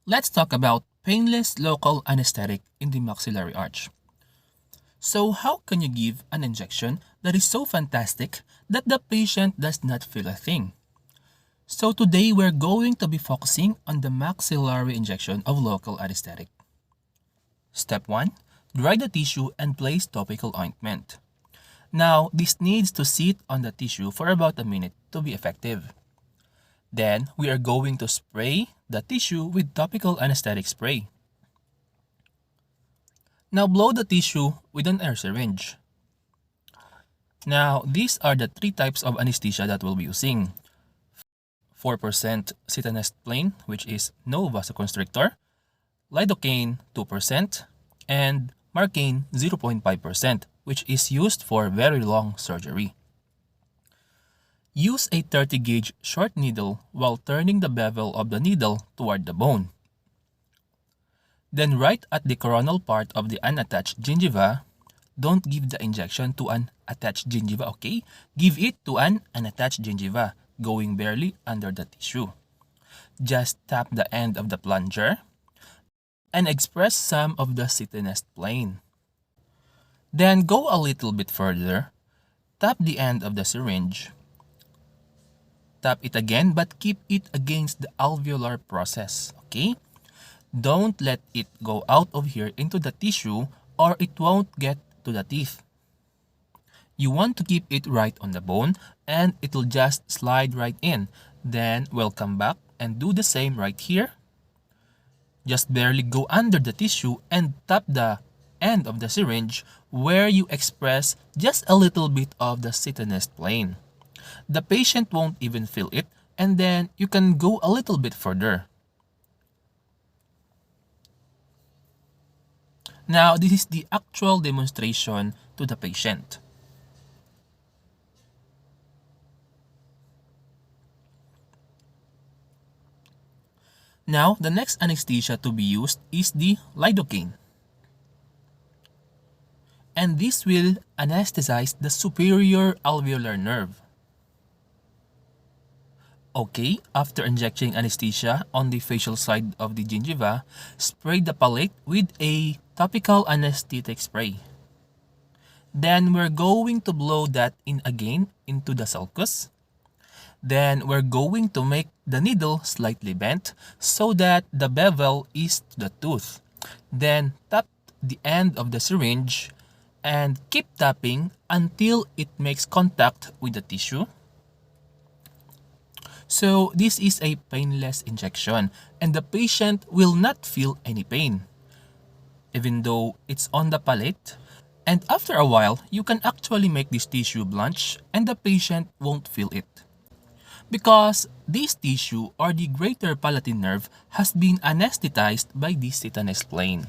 Let's talk about painless local anesthetic in the maxillary arch. So how can you give an injection that is so fantastic that the patient does not feel a thing? So today we're going to be focusing on the maxillary injection of local anesthetic. Step 1. Dry the tissue and place topical ointment. Now, this needs to sit on the tissue for about a minute to be effective. Then, we are going to spray the tissue with topical anesthetic spray. Now, blow the tissue with an air syringe. Now, these are the three types of anesthesia that we'll be using. 4% Citanest plain, which is no vasoconstrictor, lidocaine 2%, and marcaine 0.5%, which is used for very long surgery. Use a 30 gauge short needle while turning the bevel of the needle toward the bone. Then right at the coronal part of the unattached gingiva, don't give the injection to an attached gingiva, okay? Give it to an unattached gingiva, going barely under the tissue. Just tap the end of the plunger and express some of the Citanest plain. Then go a little bit further, tap the end of the syringe, tap it again but keep it against the alveolar process, okay? Don't let it go out of here into the tissue or it won't get to the teeth. You want to keep it right on the bone and it'll just slide right in. Then we'll come back and do the same right here. Just barely go under the tissue and tap the end of the syringe where you express just a little bit of the Citanest plain. The patient won't even feel it, and then you can go a little bit further. Now, this is the actual demonstration to the patient. Now, the next anesthesia to be used is the lidocaine. And this will anesthetize the superior alveolar nerve. Okay, after injecting anesthesia on the facial side of the gingiva, spray the palate with a topical anesthetic spray. Then we're going to blow that in again into the sulcus. Then we're going to make the needle slightly bent so that the bevel is to the tooth. Then tap the end of the syringe and keep tapping until it makes contact with the tissue. So this is a painless injection and the patient will not feel any pain, even though it's on the palate. And after a while, you can actually make this tissue blanch and the patient won't feel it. Because this tissue or the greater palatine nerve has been anesthetized by the Citanest plain.